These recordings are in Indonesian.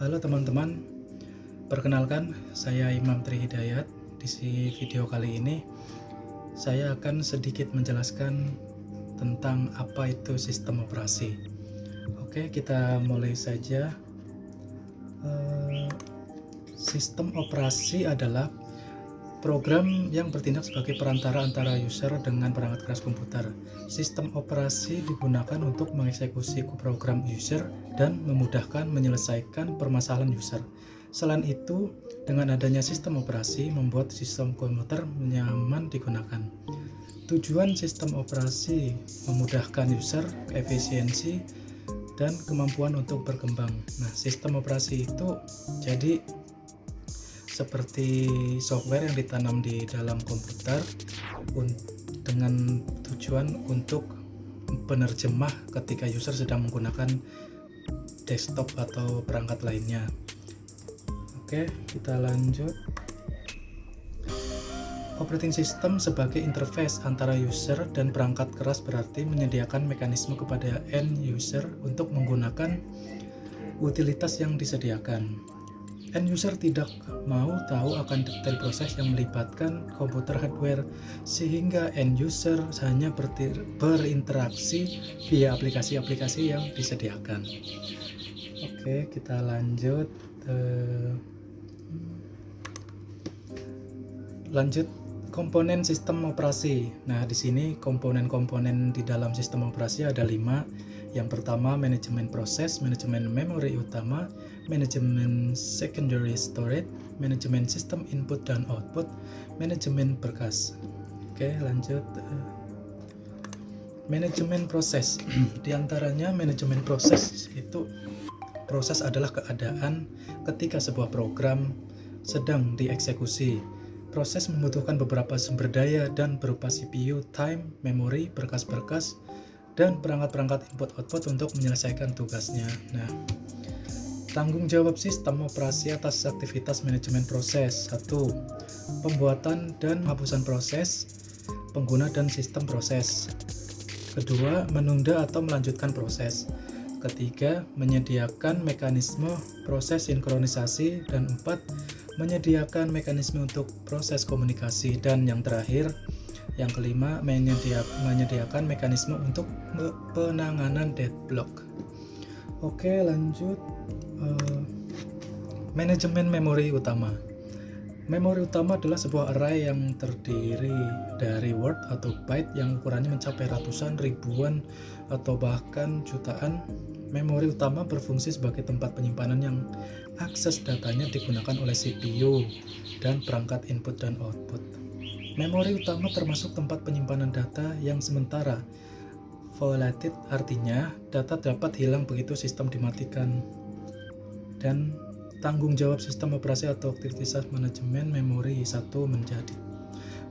Halo teman-teman, perkenalkan saya Imam Tri Hidayat. Di video kali ini saya akan sedikit menjelaskan tentang apa itu sistem operasi. Oke, kita mulai saja. Sistem operasi adalah program yang bertindak sebagai perantara antara user dengan perangkat keras komputer. Sistem operasi digunakan untuk mengeksekusi program user dan memudahkan menyelesaikan permasalahan user. Selain itu, dengan adanya sistem operasi membuat sistem komputer nyaman digunakan. Tujuan sistem operasi memudahkan user, efisiensi, dan kemampuan untuk berkembang. Nah, sistem operasi itu jadi seperti software yang ditanam di dalam komputer dengan tujuan untuk penerjemah ketika user sedang menggunakan desktop atau perangkat lainnya. Oke, kita lanjut. Operating system sebagai interface antara user dan perangkat keras berarti menyediakan mekanisme kepada end user untuk menggunakan utilitas yang disediakan. End user tidak mau tahu akan detail proses yang melibatkan komputer hardware, sehingga end user hanya berinteraksi via aplikasi-aplikasi yang disediakan. Oke, kita lanjut. Komponen sistem operasi. Nah, di sini komponen-komponen di dalam sistem operasi ada 5. Yang pertama, manajemen proses, manajemen memori utama, manajemen secondary storage, manajemen sistem input dan output, manajemen berkas. Oke, lanjut. Manajemen proses. Di antaranya manajemen proses itu, proses adalah keadaan ketika sebuah program sedang dieksekusi. Proses membutuhkan beberapa sumber daya dan berupa CPU, time, memori, berkas-berkas, dan perangkat-perangkat input-output untuk menyelesaikan tugasnya. Nah, tanggung jawab sistem operasi atas aktivitas manajemen proses. 1. Pembuatan dan penghapusan proses, pengguna dan sistem proses. Kedua, menunda atau melanjutkan proses. Ketiga, menyediakan mekanisme proses sinkronisasi. Dan 4, menyediakan mekanisme untuk proses komunikasi. Dan yang terakhir, yang kelima, menyediakan mekanisme untuk penanganan deadlock. Oke, lanjut. Manajemen memori utama. Memori utama adalah sebuah array yang terdiri dari word atau byte yang ukurannya mencapai ratusan, ribuan, atau bahkan jutaan. Memori utama berfungsi sebagai tempat penyimpanan yang akses datanya digunakan oleh CPU dan perangkat input dan output. Memori utama termasuk tempat penyimpanan data yang sementara violated, artinya data dapat hilang begitu sistem dimatikan. Dan tanggung jawab sistem operasi atau aktivitas manajemen memori. 1.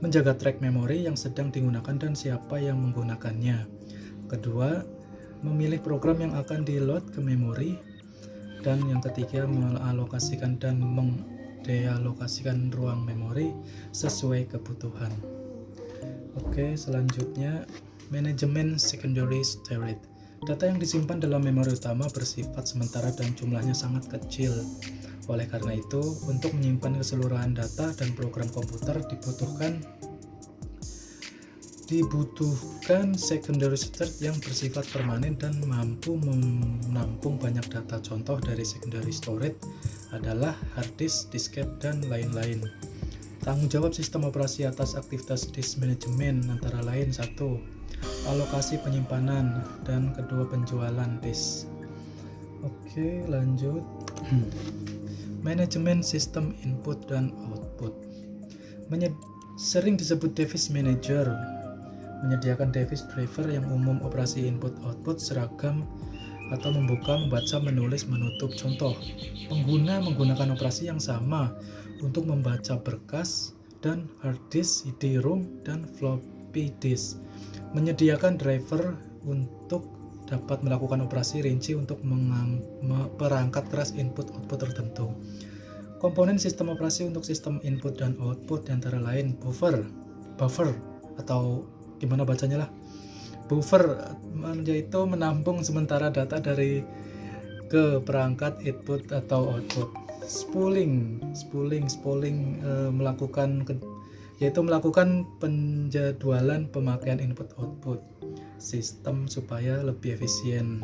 Menjaga track memori yang sedang digunakan dan siapa yang menggunakannya. Kedua, memilih program yang akan di-load ke memori. Dan yang ketiga, mengalokasikan dan dealokasikan ruang memori sesuai kebutuhan. Oke, selanjutnya manajemen secondary storage. Data yang disimpan dalam memori utama bersifat sementara dan jumlahnya sangat kecil. Oleh karena itu, untuk menyimpan keseluruhan data dan program komputer dibutuhkan secondary storage yang bersifat permanen dan mampu menampung banyak data. Contoh dari secondary storage adalah hard disk, disket, dan lain-lain. Tanggung jawab sistem operasi atas aktivitas disk manajemen antara lain: 1. Alokasi penyimpanan, dan kedua, penjualan disk. Oke, lanjut. Manajemen sistem input dan output. Sering disebut device manager. Menyediakan device driver yang umum operasi input-output seragam atau membuka, membaca, menulis, menutup. Contoh, pengguna menggunakan operasi yang sama untuk membaca berkas dan hard disk, CD-ROM, dan floppy disk. Menyediakan driver untuk dapat melakukan operasi rinci untuk perangkat keras input-output tertentu. Komponen sistem operasi untuk sistem input dan output antara lain buffer atau gimana bacanya lah. Buffer yaitu menampung sementara data dari ke perangkat input atau output. Spooling yaitu melakukan penjadwalan pemakaian input output sistem supaya lebih efisien,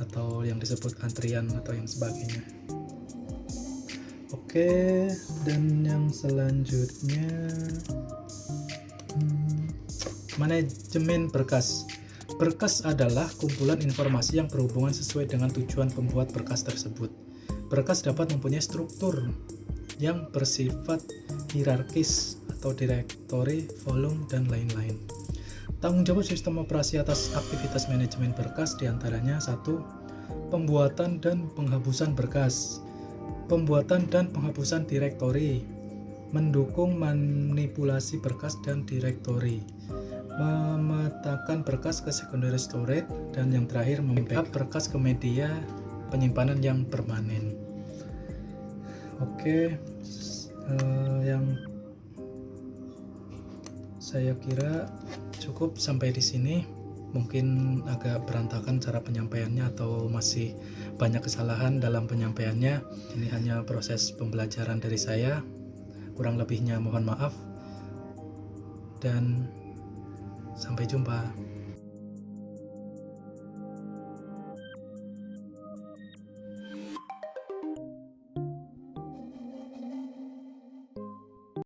atau yang disebut antrian atau yang sebagainya. Oke, dan yang selanjutnya manajemen berkas. Berkas adalah kumpulan informasi yang berhubungan sesuai dengan tujuan pembuat berkas tersebut. Berkas dapat mempunyai struktur yang bersifat hierarkis atau direktori, volume, dan lain-lain. Tanggung jawab sistem operasi atas aktivitas manajemen berkas diantaranya 1. Pembuatan dan penghapusan berkas. Pembuatan dan penghapusan direktori. Mendukung manipulasi berkas dan direktori. Memetakan berkas ke secondary storage, dan yang terakhir membackup berkas ke media penyimpanan yang permanen. Oke, yang saya kira cukup sampai di sini. Mungkin agak berantakan cara penyampaiannya atau masih banyak kesalahan dalam penyampaiannya. Ini hanya proses pembelajaran dari saya. Kurang lebihnya mohon maaf. Dan sampai jumpa.